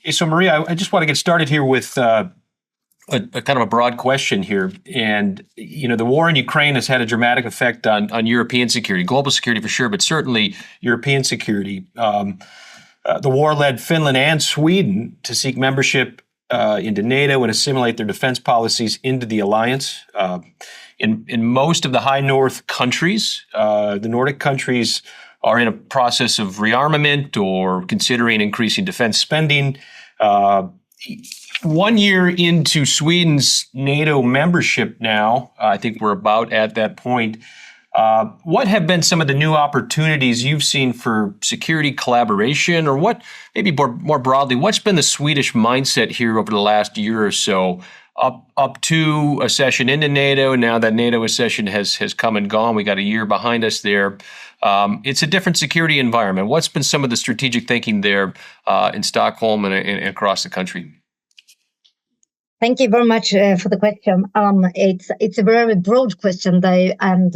So, Maria, I just want to get started here with a kind of a broad question here. And, the war in Ukraine has had a dramatic effect on European security, global security for sure, but certainly European security. The war led Finland and Sweden to seek membership into NATO and assimilate their defense policies into the alliance. In most of the high north countries, the Nordic countries are in a process of rearmament or considering increasing defense spending. 1 year into Sweden's NATO membership now, I think we're about at that point. What have been some of the new opportunities you've seen for security collaboration, or what, maybe more broadly, what's been the Swedish mindset here over the last year or so, up to a session into NATO? Now that NATO accession has come and gone, we got a year behind us there. It's a different security environment. What's been some of the strategic thinking there in Stockholm and across the country? Thank you very much for the question. It's a very broad question, though, and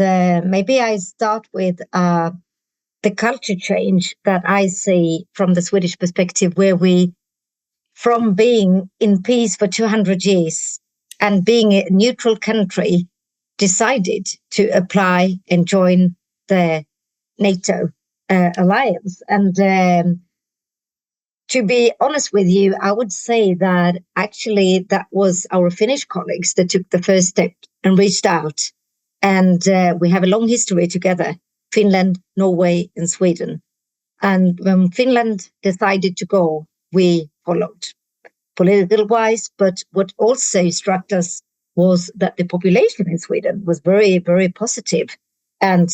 maybe I start with the culture change that I see from the Swedish perspective, where we, from being in peace for 200 years and being a neutral country, decided to apply and join the NATO alliance. And to be honest with you, I would say that actually that was our Finnish colleagues that took the first step and reached out. And we have a long history together, Finland, Norway, and Sweden. And when Finland decided to go, we followed, political wise. But what also struck us was that the population in Sweden was very, very positive. And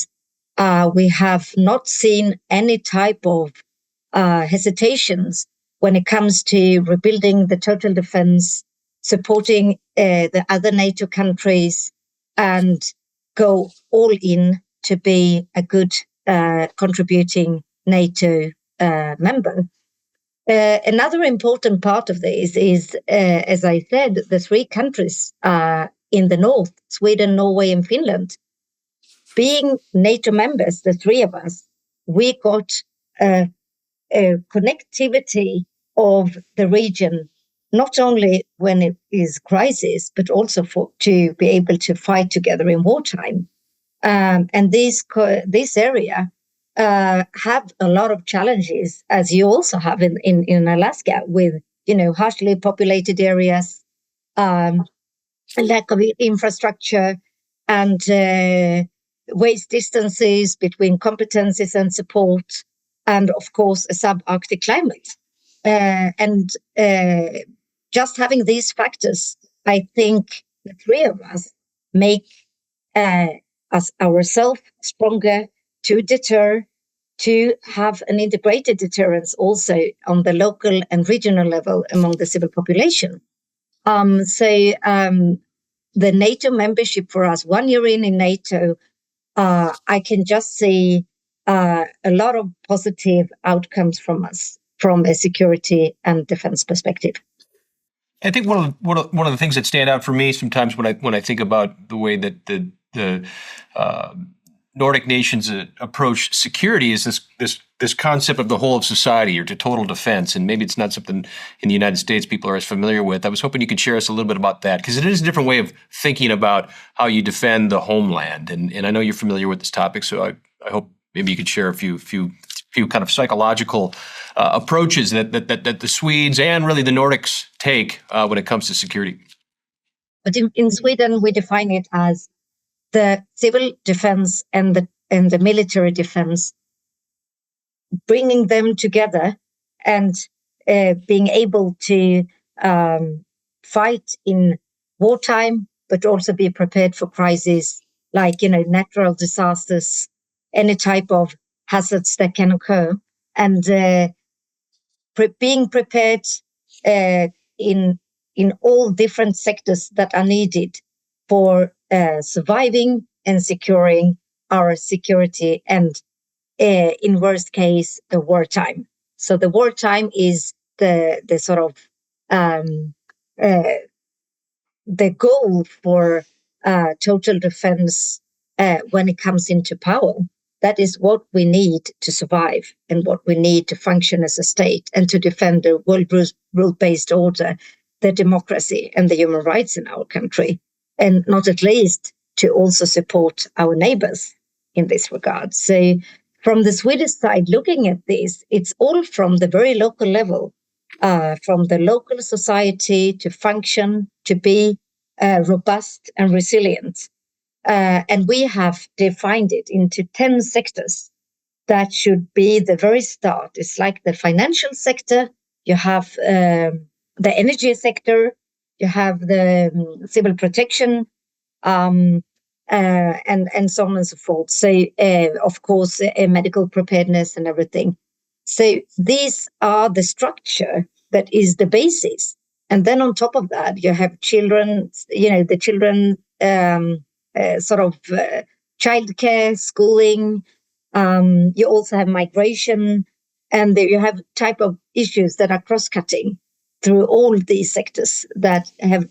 we have not seen any type of hesitations when it comes to rebuilding the total defense, supporting the other NATO countries, and go all in to be a good contributing NATO member. Another important part of this is, as I said, the three countries in the north, Sweden, Norway, and Finland. Being NATO members, the three of us, we got a connectivity of the region, not only when it is crisis, but also to be able to fight together in wartime. And this area have a lot of challenges, as you also have in Alaska, with harshly populated areas, lack of infrastructure, and waste distances between competencies and support, and of course a subarctic climate. And just having these factors, I think the three of us make us ourselves stronger to deter, to have an integrated deterrence also on the local and regional level among the civil population. The NATO membership for us, 1 year in NATO, I can just see a lot of positive outcomes from us from a security and defense perspective. I think one of the things that stand out for me sometimes when I think about the way that the Nordic nations approach security is this concept of the whole of society, or to total defense. And maybe it's not something in the United States people are as familiar with. I was hoping you could share us a little bit about that, because it is a different way of thinking about how you defend the homeland. And I know you're familiar with this topic, so I hope maybe you could share a few kind of psychological approaches that the Swedes and really the Nordics take when it comes to security. But in Sweden, we define it as the civil defense and the military defense, bringing them together and being able to fight in wartime, but also be prepared for crises like natural disasters, any type of hazards that can occur, and being prepared in all different sectors that are needed for surviving and securing our security, and in worst case, the wartime. So the wartime is the sort of the goal for total defense when it comes into power. That is what we need to survive and what we need to function as a state and to defend the world rule-based order, the democracy and the human rights in our country, and not at least to also support our neighbors in this regard. So from the Swedish side, looking at this, it's all from the very local level, from the local society to function, to be robust and resilient. And we have defined it into 10 sectors that should be the very start. It's like the financial sector, you have the energy sector, you have the civil protection, and so on and so forth. So, of course, medical preparedness and everything. So these are the structure that is the basis. And then on top of that, you have children, the children childcare, schooling. You also have migration, and you have type of issues that are cross-cutting through all these sectors that have,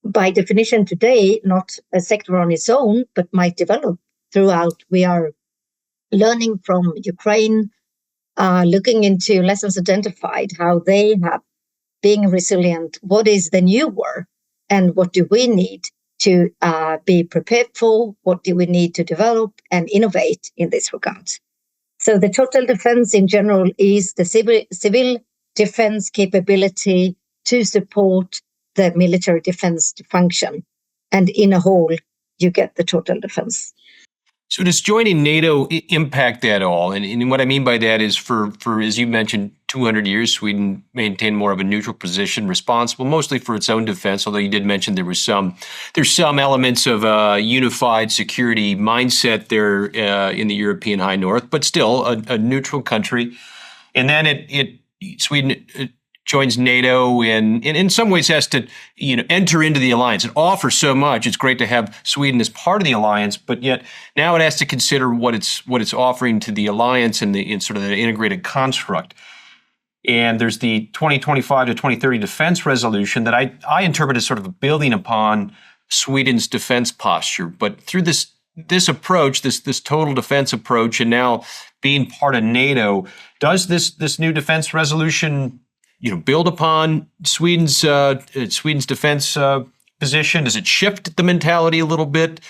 by definition today, not a sector on its own, but might develop throughout. We are learning from Ukraine, looking into lessons identified, how they have being resilient, what is the new war, and what do we need to be prepared for, what do we need to develop and innovate in this regard. So the total defense in general is the civil defense capability to support the military defense to function. And in a whole, you get the total defense. So does joining NATO impact that all? And what I mean by that is for as you mentioned, 200 years, Sweden maintained more of a neutral position, responsible mostly for its own defense, although you did mention there's some elements of a unified security mindset there in the European High North, but still a neutral country. And then Sweden joins NATO and in some ways has to enter into the alliance. It offers so much. It's great to have Sweden as part of the alliance, but yet now it has to consider what it's offering to the alliance in sort of the integrated construct. And there's the 2025 to 2030 defense resolution that I interpret as sort of building upon Sweden's defense posture. But through this approach, this total defense approach, and now being part of NATO, does this new defense resolution build upon Sweden's defense position? Does it shift the mentality a little bit?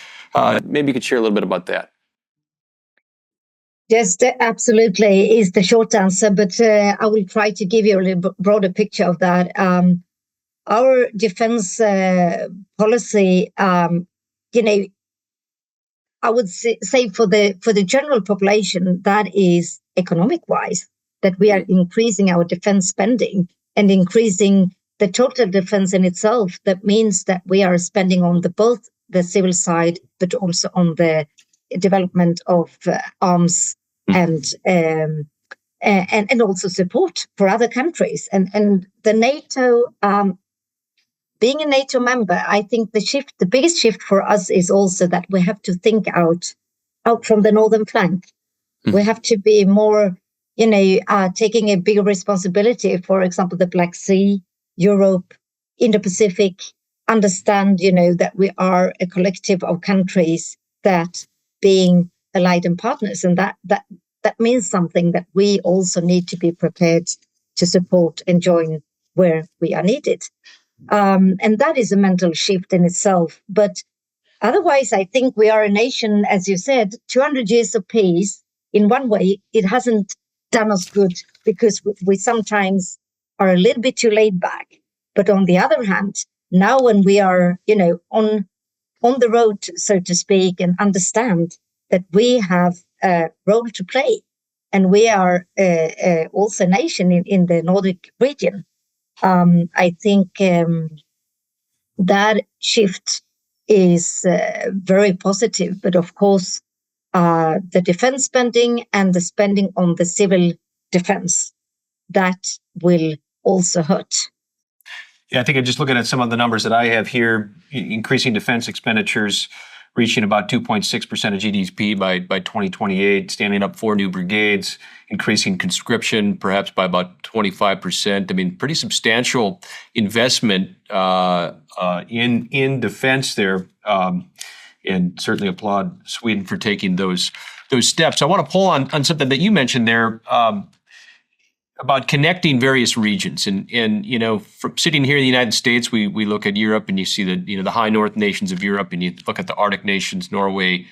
Maybe you could share a little bit about that. Yes, absolutely is the short answer, but I will try to give you a little broader picture of that. Our defense policy, I would say for the general population, that is economic-wise, that we are increasing our defense spending and increasing the total defense in itself. That means that we are spending on both the civil side, but also on the development of arms and also support for other countries. And the NATO, being a NATO member, I think the biggest shift for us is also that we have to think out from the northern flank. Mm-hmm. We have to be more taking a bigger responsibility, for example, the Black Sea, Europe, Indo-Pacific, understand, that we are a collective of countries that being allied and partners. And that means something that we also need to be prepared to support and join where we are needed. And that is a mental shift in itself. But otherwise, I think we are a nation, as you said, 200 years of peace. In one way, it hasn't done us good because we sometimes are a little bit too laid back. But on the other hand, now when we are, on the road, so to speak, and understand that we have a role to play, and we are also a nation in the Nordic region, I think that shift is very positive. But of course, the defense spending and the spending on the civil defense, that will also hurt. Yeah, I think I'm just looking at some of the numbers that I have here, increasing defense expenditures, reaching about 2.6% of GDP by 2028, standing up 4 new brigades, increasing conscription perhaps by about 25%. I mean, pretty substantial investment in defense there, and certainly applaud Sweden for taking those those steps. I want to pull on something that you mentioned there about connecting various regions. And from sitting here in the United States, we look at Europe and you see the high north nations of Europe, and you look at the Arctic nations, Norway,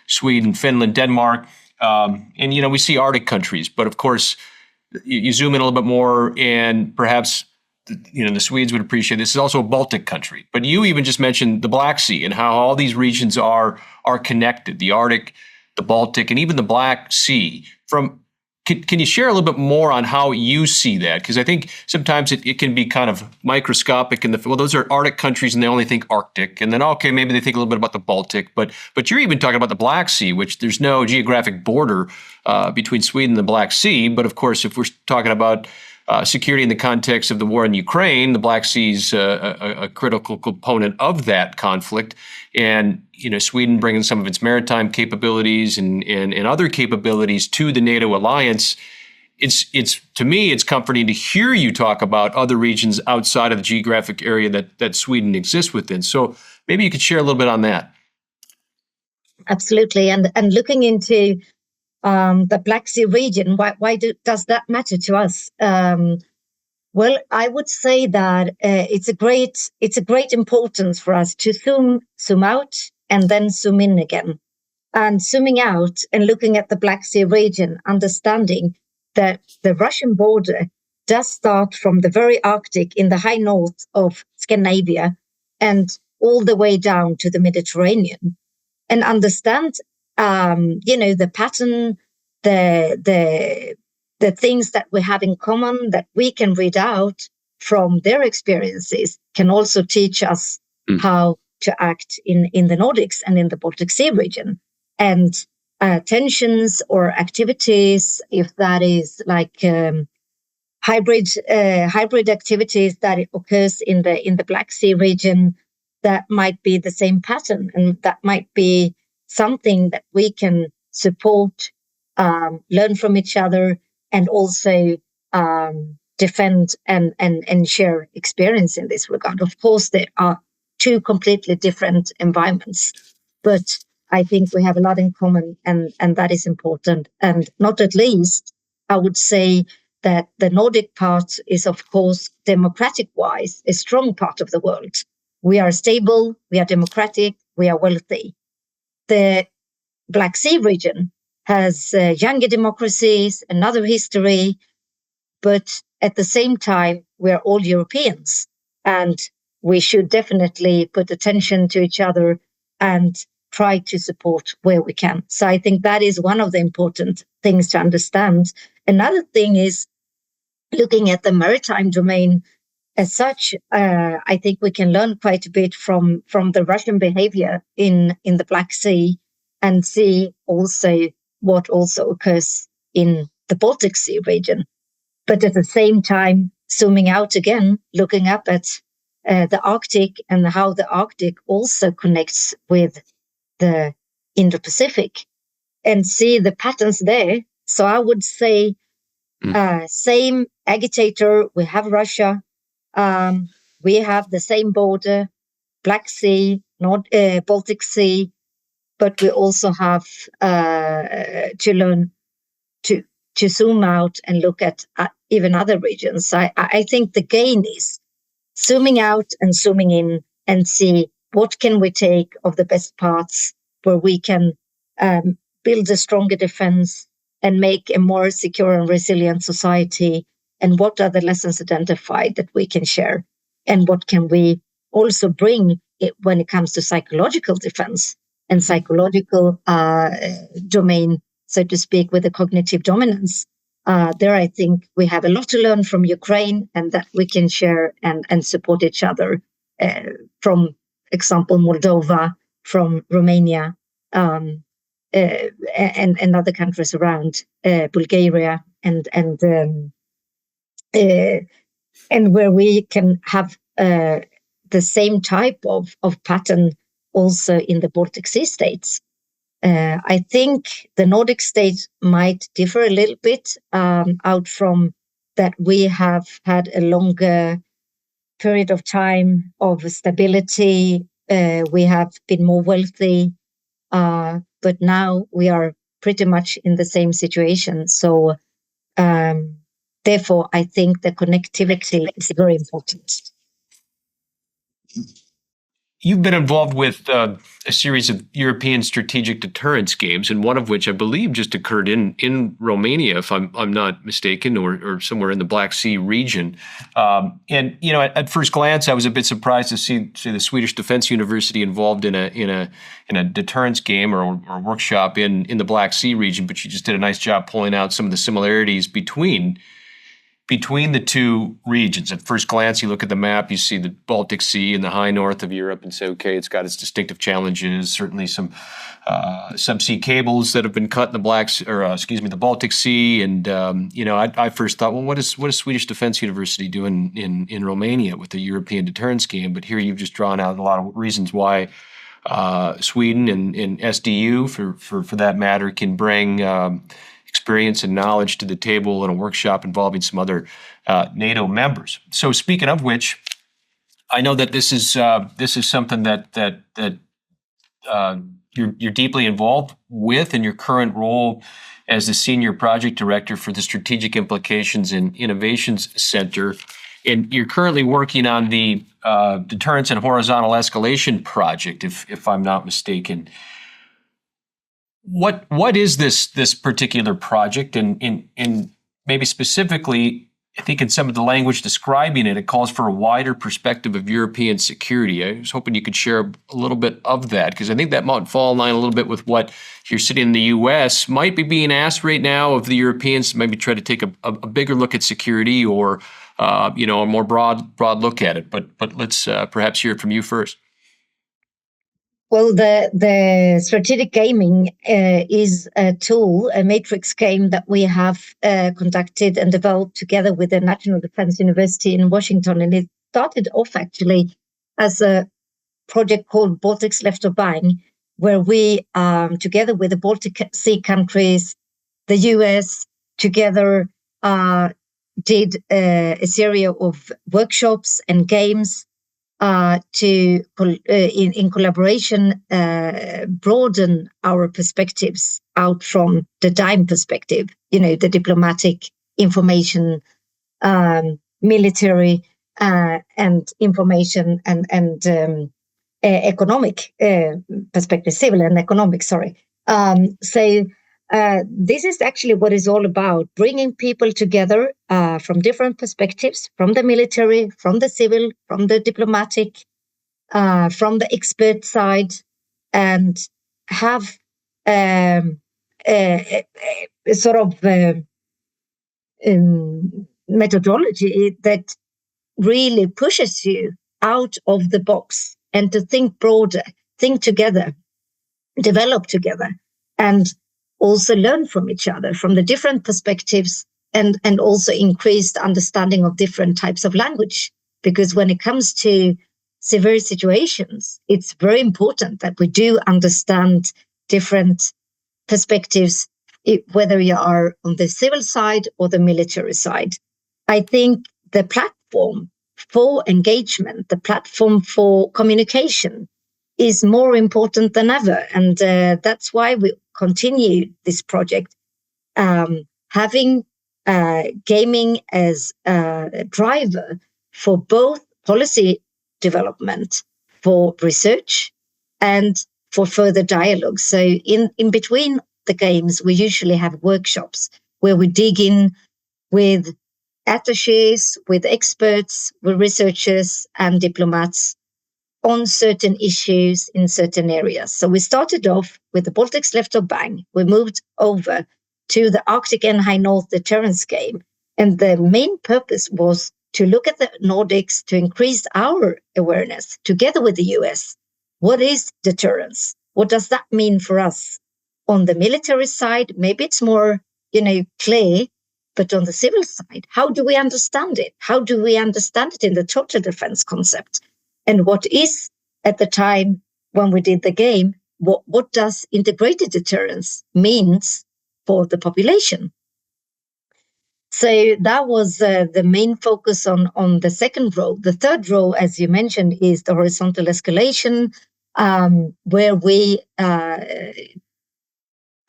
Sweden, Finland, Denmark, and we see Arctic countries. But of course, you zoom in a little bit more, and perhaps the Swedes would appreciate this is also a Baltic country. But you even just mentioned the Black Sea and how all these regions are connected: the Arctic, the Baltic, and even the Black Sea. Can you share a little bit more on how you see that? Because I think sometimes it can be kind of microscopic those are Arctic countries and they only think Arctic. And then, okay, maybe they think a little bit about the Baltic. But you're even talking about the Black Sea, which there's no geographic border between Sweden and the Black Sea. But of course, if we're talking about security in the context of the war in Ukraine, the Black Sea is a critical component of that conflict. And Sweden bringing some of its maritime capabilities and other capabilities to the NATO alliance. It's to me, it's comforting to hear you talk about other regions outside of the geographic area that Sweden exists within. So maybe you could share a little bit on that. Absolutely, and looking into the Black Sea region, why does that matter to us? Well, I would say that it's a great importance for us to zoom out and then zoom in again. And zooming out and looking at the Black Sea region, understanding that the Russian border does start from the very Arctic in the high north of Scandinavia and all the way down to the Mediterranean, and understand the pattern, the things that we have in common that we can read out from their experiences can also teach us how to act in the Nordics and in the Baltic Sea region. And tensions or activities, if that is like hybrid activities that occurs in the Black Sea region, that might be the same pattern, and that might be something that we can support, learn from each other, and also defend and share experience in this regard. Of course, there are two completely different environments, but I think we have a lot in common, and that is important. And not at least, I would say that the Nordic part is, of course, democratic-wise, a strong part of the world. We are stable, we are democratic, we are wealthy. The Black Sea region has younger democracies, another history, but at the same time, we're all Europeans, and we should definitely put attention to each other and try to support where we can. So I think that is one of the important things to understand. Another thing is looking at the maritime domain as such. I think we can learn quite a bit from the Russian behavior in the Black Sea, and see also what also occurs in the Baltic Sea region. But at the same time, zooming out again, looking up at the Arctic and how the Arctic also connects with the Indo-Pacific, and see the patterns there. So I would say same agitator. We have Russia. We have the same border, Black Sea, Baltic Sea, but we also have to learn to zoom out and look at even other regions. I think the gain is zooming out and zooming in and see what can we take of the best parts where we can build a stronger defense and make a more secure and resilient society, and what are the lessons identified that we can share, and what can we also bring when it comes to psychological defense and psychological domain, so to speak, with the cognitive dominance. There, I think we have a lot to learn from Ukraine, and that we can share and support each other from example, Moldova, from Romania, and other countries around, Bulgaria, and where we can have the same type of pattern also in the Baltic Sea states. I think the Nordic states might differ a little bit out from that. We have had a longer period of time of stability. We have been more wealthy, but now we are pretty much in the same situation. So therefore, I think the connectivity is very important. You've been involved with a series of European strategic deterrence games, and one of which I believe just occurred in Romania, if I'm not mistaken, or somewhere in the Black Sea region. And at first glance, I was a bit surprised to see the Swedish Defence University involved in a deterrence game or workshop in the Black Sea region. But you just did a nice job pulling out some of the similarities between the two regions. At first glance, you look at the map, you see the Baltic Sea in the high north of Europe and say, okay, it's got its distinctive challenges, certainly some subsea cables that have been cut in the Baltic Sea. And, I first thought, well, what is Swedish Defence University doing in Romania with the European deterrence game? But here you've just drawn out a lot of reasons why Sweden and SDU, for that matter, can bring experience and knowledge to the table in a workshop involving some other NATO members. So speaking of which, I know that this is something that you're deeply involved with in your current role as the Senior Project Director for the Strategic Implications and Innovations Center. And you're currently working on the Deterrence and Horizontal Escalation Project, if I'm not mistaken. What is this particular project, and maybe specifically, I think in some of the language describing it, it calls for a wider perspective of European security. I was hoping you could share a little bit of that, because I think that might fall in line a little bit with what you're sitting in the U.S. might be being asked right now of the Europeans to maybe try to take a bigger look at security, or a more broad look at it. But let's perhaps hear it from you first. Well, the strategic gaming is a tool, a matrix game that we have conducted and developed together with the National Defence University in Washington. And it started off actually as a project called Baltics Left or Bang, where we, together with the Baltic Sea countries, the US, together did a series of workshops and games in collaboration, broaden our perspectives out from the dime perspective, the diplomatic, information, military, and information and economic perspective, civil and economic, sorry. This is actually what it's all about, bringing people together from different perspectives, from the military, from the civil, from the diplomatic, from the expert side, and have a sort of methodology that really pushes you out of the box and to think broader, think together, develop together, and also learn from each other, from the different perspectives, and also increased understanding of different types of language. Because when it comes to severe situations, it's very important that we do understand different perspectives, whether you are on the civil side or the military side. I think the platform for engagement, the platform for communication, is more important than ever. And that's why we continue this project, having gaming as a driver for both policy development, for research, and for further dialogue. So in between the games, we usually have workshops where we dig in with attachés, with experts, with researchers and diplomats on certain issues in certain areas. So we started off with the Baltics Left or Bang. We moved over to the Arctic and High North deterrence game. And the main purpose was to look at the Nordics, to increase our awareness together with the US. What is deterrence? What does that mean for us? On the military side, maybe it's more, clear, but on the civil side, how do we understand it? How do we understand it in the total defense concept? And what is, at the time when we did the game, what does integrated deterrence means for the population? So that was the main focus on the second row. The third row, as you mentioned, is the horizontal escalation, where we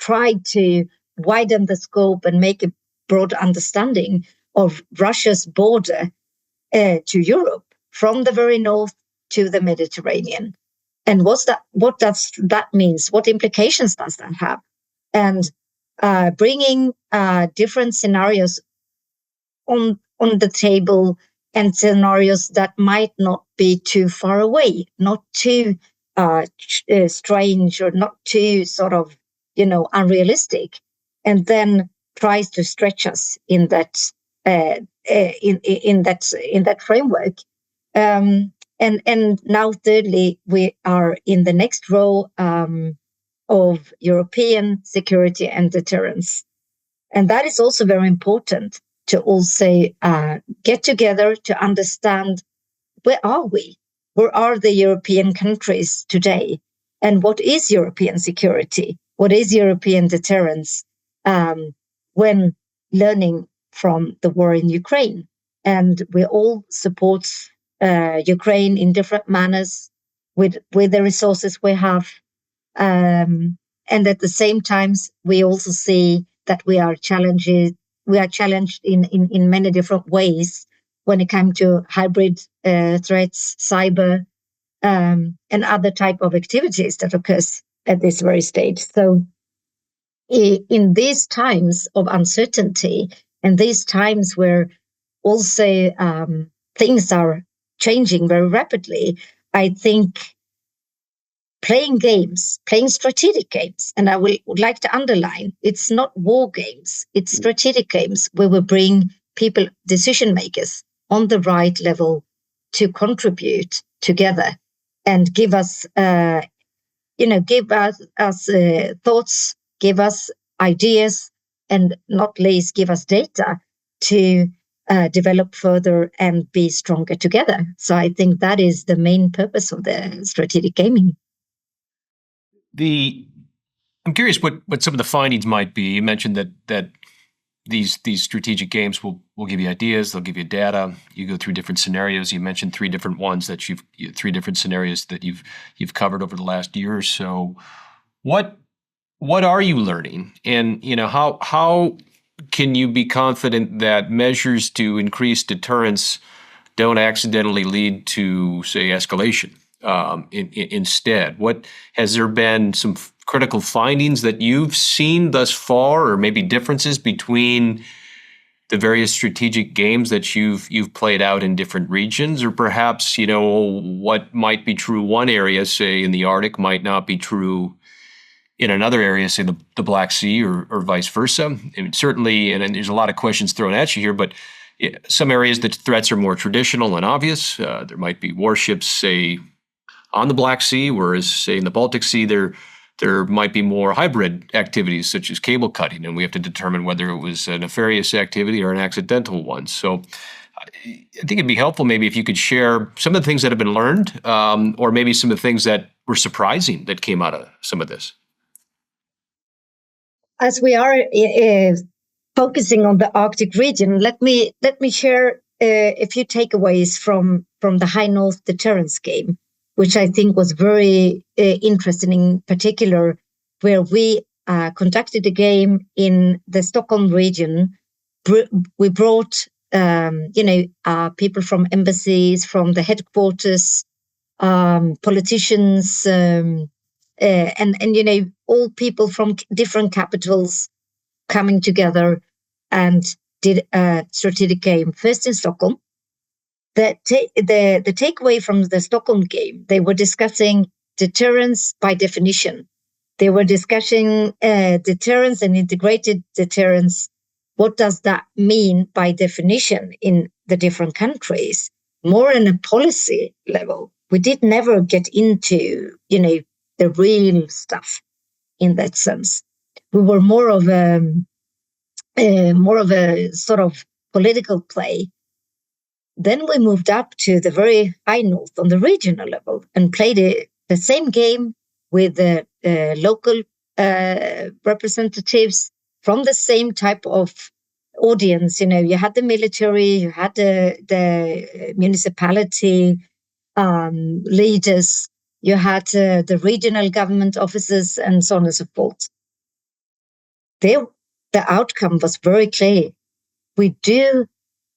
tried to widen the scope and make a broad understanding of Russia's border to Europe, from the very north to the Mediterranean. And what does that mean? What implications does that have? And bringing different scenarios on the table, and scenarios that might not be too far away, not too strange, or not too sort of, unrealistic, and then tries to stretch us in that in that framework. And now, thirdly, we are in the next row of European security and deterrence, and that is also very important to also get together to understand, where are we? Where are the European countries today? And what is European security? What is European deterrence when learning from the war in Ukraine? And we all support Ukraine in different manners with the resources we have. And at the same time, we also see that we are challenged in many different ways when it comes to hybrid threats, cyber, and other type of activities that occurs at this very stage. So in these times of uncertainty, and these times where also things are changing very rapidly, I think playing strategic games, and I would like to underline, it's not war games, it's strategic games where we bring people, decision makers, on the right level to contribute together and give us, thoughts, give us ideas, and not least give us data to develop further and be stronger together. So I think that is the main purpose of the strategic gaming. I'm curious what some of the findings might be. You mentioned that these strategic games will give you ideas, they'll give you data. You go through different scenarios. You mentioned three different scenarios that you've covered over the last year or so. What are you learning, and how can you be confident that measures to increase deterrence don't accidentally lead to, say, escalation? Instead, has there been some critical findings that you've seen thus far, or maybe differences between the various strategic games that you've played out in different regions, or perhaps what might be true one area, say in the Arctic, might not be true in another area, say the Black Sea, or vice versa? And certainly, and there's a lot of questions thrown at you here, but some areas the threats are more traditional and obvious. There might be warships, say, on the Black Sea, whereas, say, in the Baltic Sea, there might be more hybrid activities such as cable cutting, and we have to determine whether it was a nefarious activity or an accidental one. So I think it'd be helpful maybe if you could share some of the things that have been learned, or maybe some of the things that were surprising that came out of some of this. As we are focusing on the Arctic region, let me share a few takeaways from the High North deterrence game, which I think was very interesting, in particular, where we conducted a game in the Stockholm region. We brought, people from embassies, from the headquarters, politicians, and all people from different capitals coming together and did a strategic game first in Stockholm. The takeaway from the Stockholm game, they were discussing deterrence by definition. They were discussing deterrence and integrated deterrence. What does that mean by definition in the different countries? More on a policy level. We did never get into, the real stuff in that sense. We were more of a sort of political play. Then we moved up to the very high north on the regional level and played the same game with the local representatives from the same type of audience. You had the military, you had the municipality leaders, you had the regional government officers, and so on and so forth. the outcome was very clear. We do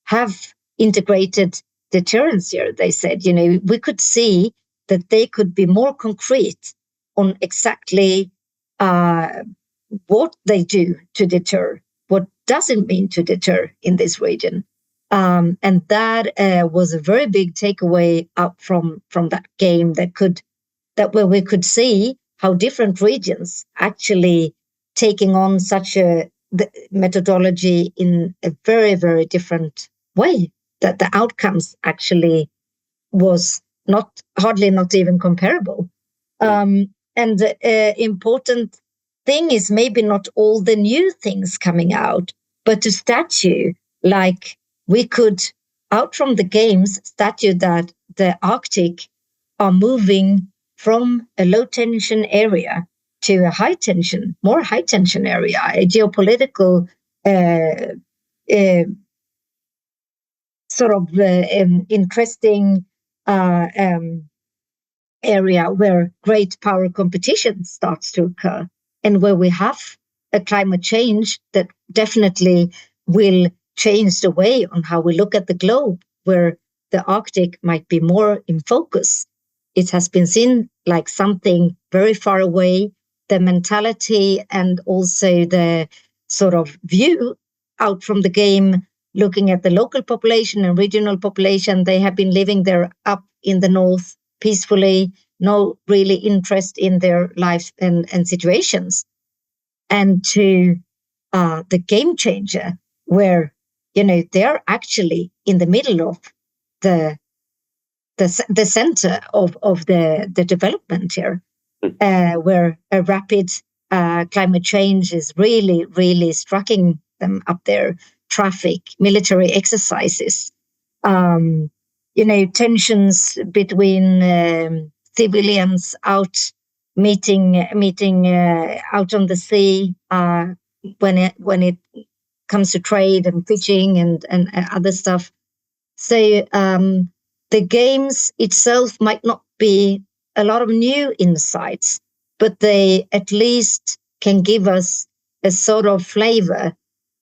have integrated deterrence here, they said. We could see that they could be more concrete on exactly what they do to deter. What does it mean to deter in this region? And that was a very big takeaway up from that game where we could see how different regions actually taking on such a methodology in a very, very different way, that the outcomes actually was hardly not even comparable. And the important thing is maybe not all the new things coming out, but to statue, like we could, out from the games, statue that the Arctic are moving from a low tension area to a more high tension area, a geopolitical sort of interesting area where great power competition starts to occur, and where we have a climate change that definitely will change the way on how we look at the globe, where the Arctic might be more in focus. It has been seen like something very far away. The mentality and also the sort of view out from the game, looking at the local population and regional population, they have been living there up in the north peacefully, no really interest in their lives and situations. And to the game changer, where they're actually in the middle of the center of the development here, where a rapid climate change is really, really striking them up there. Traffic, military exercises, tensions between civilians out meeting out on the sea when it comes to trade and fishing and other stuff. So the games itself might not be a lot of new insights, but they at least can give us a sort of flavor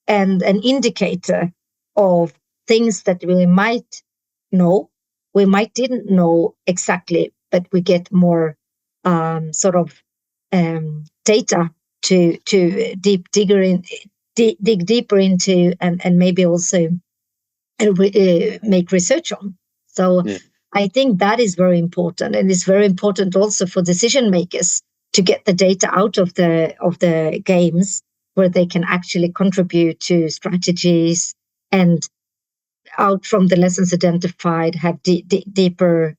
and an indicator of things that we might know, we might didn't know exactly, but we get more sort of data to dig deeper into and maybe also make research on. So I think that is very important, and it's very important also for decision makers to get the data out of the games, where they can actually contribute to strategies, and out from the lessons identified, have deeper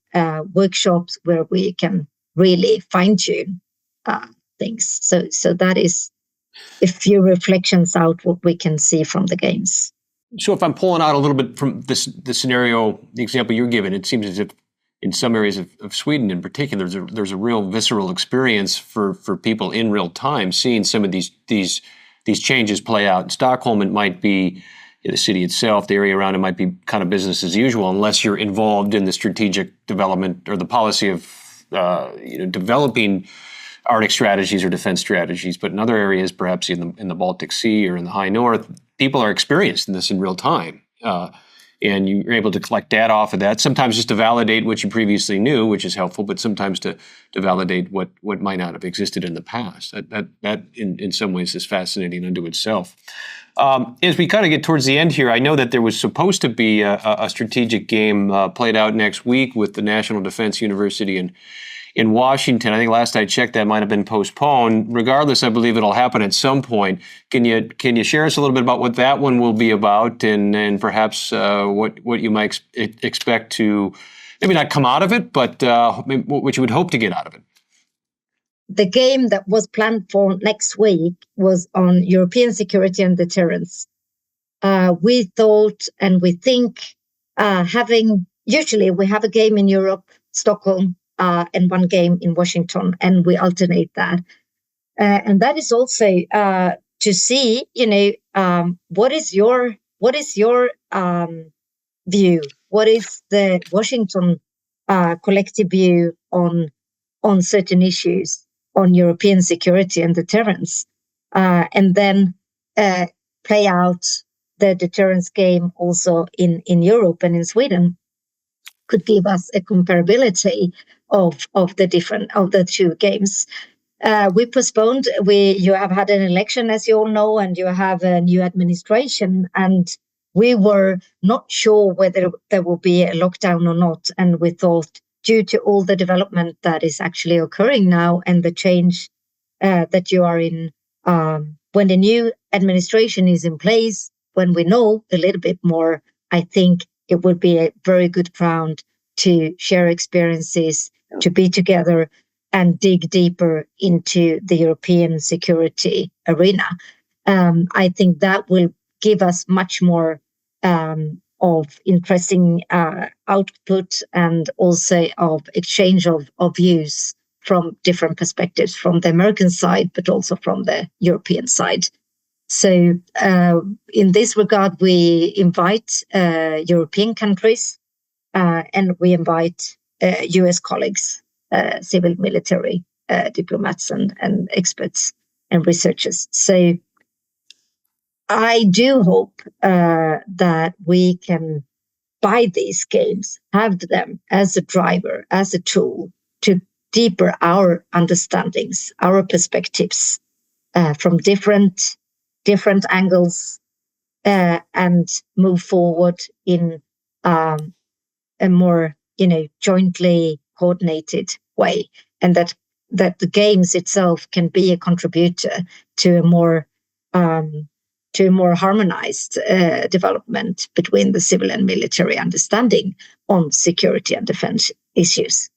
workshops where we can really fine-tune things. So that is a few reflections out what we can see from the games. So if I'm pulling out a little bit from the scenario, the example you're giving, it seems as if in some areas of Sweden in particular, there's a real visceral experience for people in real time, seeing some of these changes play out. In Stockholm, it might be the city itself, the area around it might be kind of business as usual, unless you're involved in the strategic development or the policy of developing Arctic strategies or defense strategies. But in other areas, perhaps in the Baltic Sea or in the High North, people are experiencing this in real time. And you're able to collect data off of that, sometimes just to validate what you previously knew, which is helpful, but sometimes to validate what might not have existed in the past. That in some ways is fascinating unto itself. As we kind of get towards the end here, I know that there was supposed to be a strategic game played out next week with the National Defence University in Washington. I think last I checked, that might have been postponed. Regardless, I believe it'll happen at some point. Can you share us a little bit about what that one will be about, and perhaps what you might expect to maybe not come out of it, but what you would hope to get out of it? The game that was planned for next week was on European security and deterrence. We thought and we think usually we have a game in Europe, Stockholm, and one game in Washington, and we alternate that. And that is also to see, what is your view? What is the Washington collective view on certain issues on European security and deterrence? and then play out the deterrence game also in Europe and in Sweden could give us a comparability of the two games. We postponed. You have had an election, as you all know, and you have a new administration, and we were not sure whether there will be a lockdown or not. And we thought, due to all the development that is actually occurring now and the change that you are in, when the new administration is in place, when we know a little bit more, I think it would be a very good ground to share experiences, to be together and dig deeper into the European security arena. I think that will give us much more of interesting output and also of exchange of views from different perspectives, from the American side, but also from the European side. So in this regard, we invite European countries and we invite US colleagues, civil military diplomats and experts and researchers. So I do hope that we can, by these games, have them as a driver, as a tool to deeper our understandings, our perspectives from different angles, and move forward in a more, jointly coordinated way, and that the games itself can be a contributor to a more harmonized development between the civil and military understanding on security and defense issues.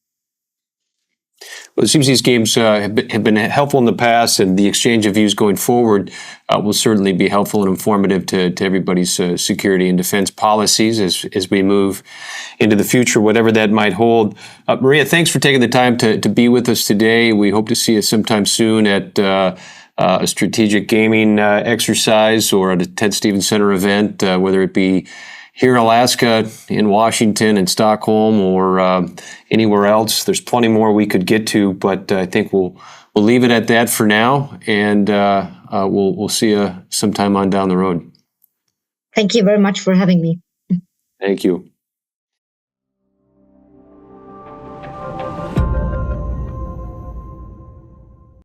Well, it seems these games have been helpful in the past, and the exchange of views going forward will certainly be helpful and informative to everybody's security and defense policies as we move into the future, whatever that might hold. Maria, thanks for taking the time to be with us today. We hope to see you sometime soon at a strategic gaming exercise or at a Ted Stevens Center event, whether it be here in Alaska, in Washington, in Stockholm, or anywhere else. There's plenty more we could get to, but I think we'll leave it at that for now, and we'll see you sometime on down the road. Thank you very much for having me. Thank you.